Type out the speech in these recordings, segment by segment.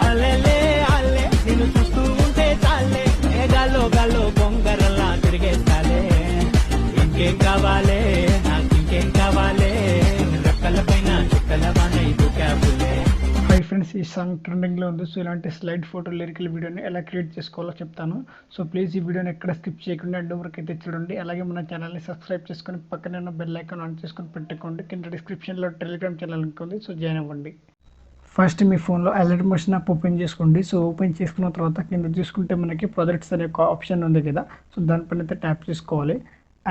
అలెలే అల్లే నిన్ను చూస్తూ ఉంటే చాలే ఏ గాల్లో గాల్లో బొంగరల్లా తిరిగేస్తాలే ఇంకేం కావాలే నాకు ఇంకేం కావాలే రెక్కల పైన చుక్కల వానై దూకావులే. హై ఫ్రెండ్స్, ఈ సాంగ్ ట్రెండింగ్లో ఉంది. సో ఇలాంటి స్లైడ్ ఫోటో లిరికల్ వీడియోని ఎలా క్రియేట్ చేసుకోవాలో చెప్తాను. సో ప్లీజ్ ఈ వీడియోని ఎక్కడ స్కిప్ చేయకుండా ఎండ్ వరకు అయితే చూడండి. అలాగే మన ఛానల్ని సబ్స్క్రైబ్ చేసుకొని పక్కనే ఉన్న బెల్ ఐకాన్ ఆన్ చేసుకొని పెట్టుకోండి. కింద డిస్క్రిప్షన్లో టెలిగ్రామ్ ఛానల్ లింక్ ఉంది. సో జాయిన్ అవ్వండి. ఫస్ట్ మీ ఫోన్లో అలర్ట్ మోషన్ యాప్ ఓపెన్ చేసుకోండి. సో ఓపెన్ చేసుకున్న తర్వాత కింద చూసుకుంటే మనకి ప్రాజెక్ట్స్ అనే ఒక ఆప్షన్ ఉంది కదా. సో దానిపైన అయితే ట్యాప్ చేసుకోవాలి.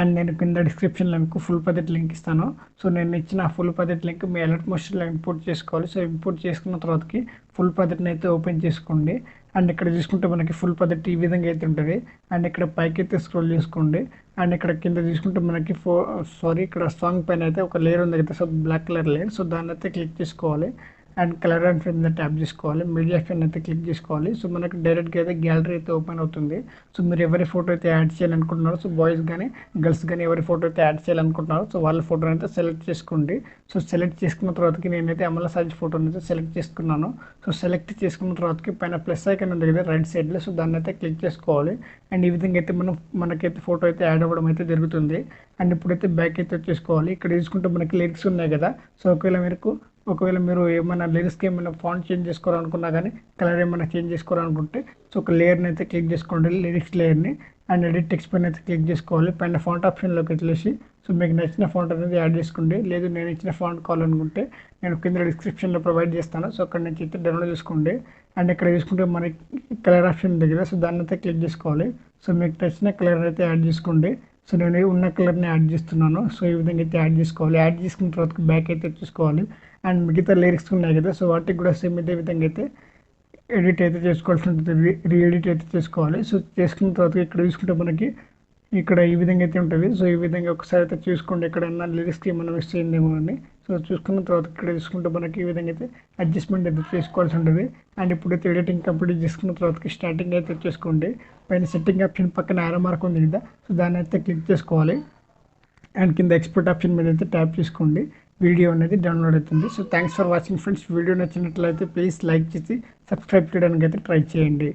అండ్ నేను కింద డిస్క్రిప్షన్లో మీకు ఫుల్ ప్రాజెక్ట్ లింక్ ఇస్తాను. సో నేను ఇచ్చిన ఫుల్ ప్రాజెక్ట్ లింక్ మీ అలర్ట్ మోషన్లో ఇంపోర్ట్ చేసుకోవాలి. సో ఇంపోర్ట్ చేసుకున్న తర్వాతకి ఫుల్ ప్రాజెక్ట్ని అయితే ఓపెన్ చేసుకోండి. అండ్ ఇక్కడ చూసుకుంటే మనకి ఫుల్ ప్రాజెక్ట్ ఈ విధంగా అయితే ఉంటుంది. అండ్ ఇక్కడ పైకి అయితే స్క్రోల్ చేసుకోండి. అండ్ ఇక్కడ కింద చూసుకుంటే మనకి ఇక్కడ సాంగ్ పైన అయితే ఒక లేయర్ ఉంది కదా. So black colour layer. So దాన్ని అయితే క్లిక్ చేసుకోవాలి. And colour and frame tap చేసుకోవాలి. మీడియా ఫ్రేమ్ అయితే క్లిక్ చేసుకోవాలి. సో మనకి డైరెక్ట్గా అయితే గ్యాలరీ అయితే ఓపెన్ అవుతుంది. సో మీరు ఎవరి ఫోటో అయితే యాడ్ చేయాలనుకుంటున్నారో, సో బాయ్స్ కానీ గర్ల్స్ కానీ ఎవరి ఫోటో అయితే యాడ్ చేయాలనుకుంటున్నారో సో వాళ్ళ ఫోటోని అయితే సెలెక్ట్ చేసుకోండి. సో సెలెక్ట్ చేసుకున్న తర్వాతకి నేనైతే అమల సాజ్ ఫోటోని అయితే సెలెక్ట్ చేసుకున్నాను. సో సెలెక్ట్ చేసుకున్న తర్వాతకి పైన ప్లస్ ఐకాన్ ఉంది కదా రైట్ సైడ్లో. సో దాన్ని అయితే క్లిక్ చేసుకోవాలి. అండ్ ఈ విధంగా అయితే మనకైతే ఫోటో అయితే యాడ్ అవ్వడం అయితే జరుగుతుంది. అండ్ ఇప్పుడైతే బ్యాక్ అయితే వచ్చేసుకోవాలి. ఇక్కడ చూసుకుంటే మనకి లిరిక్స్ ఉన్నాయి కదా. సో ఒకవేళ మీరు ఏమైనా లిరిక్స్కి ఏమైనా ఫాంట్ చేంజ్ చేసుకోవాలనుకున్నా కానీ కలర్ ఏమైనా చేంజ్ చేసుకోవాలనుకుంటే సో ఒక లేయర్ని అయితే క్లిక్ చేసుకోండి, లిరిక్స్ లేయర్ని. అండ్ ఎడిట్ టెక్స్ట్ పైన అయితే క్లిక్ చేసుకోవాలి. పైన ఫాంట్ ఆప్షన్లోకి వచ్చేసి సో మీకు నచ్చిన ఫాంట్ అనేది యాడ్ చేసుకోండి. లేదు నేను ఇచ్చిన ఫాంట్ కావాలనుకుంటే నేను కింద డిస్క్రిప్షన్లో ప్రొవైడ్ చేస్తాను. సో అక్కడ నుంచి అయితే డౌన్లోడ్ చేసుకోండి. అండ్ ఇక్కడ చూసుకుంటే మనకి కలర్ ఆప్షన్ ఉంది కదా. సో దాన్ని అయితే క్లిక్ చేసుకోవాలి. సో మీకు నచ్చిన కలర్ అయితే యాడ్ చేసుకోండి. సో నేను ఉన్న కలర్ని యాడ్ చేస్తున్నాను. సో ఈ విధంగా అయితే యాడ్ చేసుకోవాలి. యాడ్ చేసుకున్న తర్వాత బ్యాక్ అయితే చూసుకోవాలి. అండ్ మిగతా లిరిక్స్ ఉన్నాయి కదా. సో వాటికి కూడా సేమ్ ఇదే విధంగా అయితే ఎడిట్ అయితే చేసుకోవాల్సి ఉంటుంది, రీఎడిట్ అయితే చేసుకోవాలి. సో చేసుకున్న తర్వాత ఇక్కడ చూసుకుంటే మనకి ఇక్కడ ఈ విధంగా అయితే ఉంటుంది. సో ఈ విధంగా ఒకసారి అయితే చూసుకోండి ఎక్కడైనా లిరిక్స్కి ఏమైనా మిస్ అయిందేమో అని. సో చూసుకున్న తర్వాత ఇక్కడ చూసుకుంటే మనకి ఈ విధంగా అయితే అడ్జస్ట్మెంట్ అయితే చేసుకోవాల్సి ఉంటుంది. అండ్ ఇప్పుడైతే ఎడిటింగ్ కంప్లీట్ చేసుకున్న తర్వాత స్టార్టింగ్ అయితే చేసుకోండి. పైన సెట్టింగ్ ఆప్షన్ పక్కన యారో మార్క్ ఉంది కదా. సో దాన్ని అయితే క్లిక్ చేసుకోవాలి. అండ్ కింద ఎక్స్పోర్ట్ ఆప్షన్ మీద అయితే ట్యాప్ చేసుకోండి. వీడియో అనేది డౌన్లోడ్ అవుతుంది. So thanks for watching friends. Video నచ్చినట్లయితే ప్లీజ్ లైక్ చేసి సబ్స్క్రైబ్ చేయడానికి అయితే ట్రై చేయండి.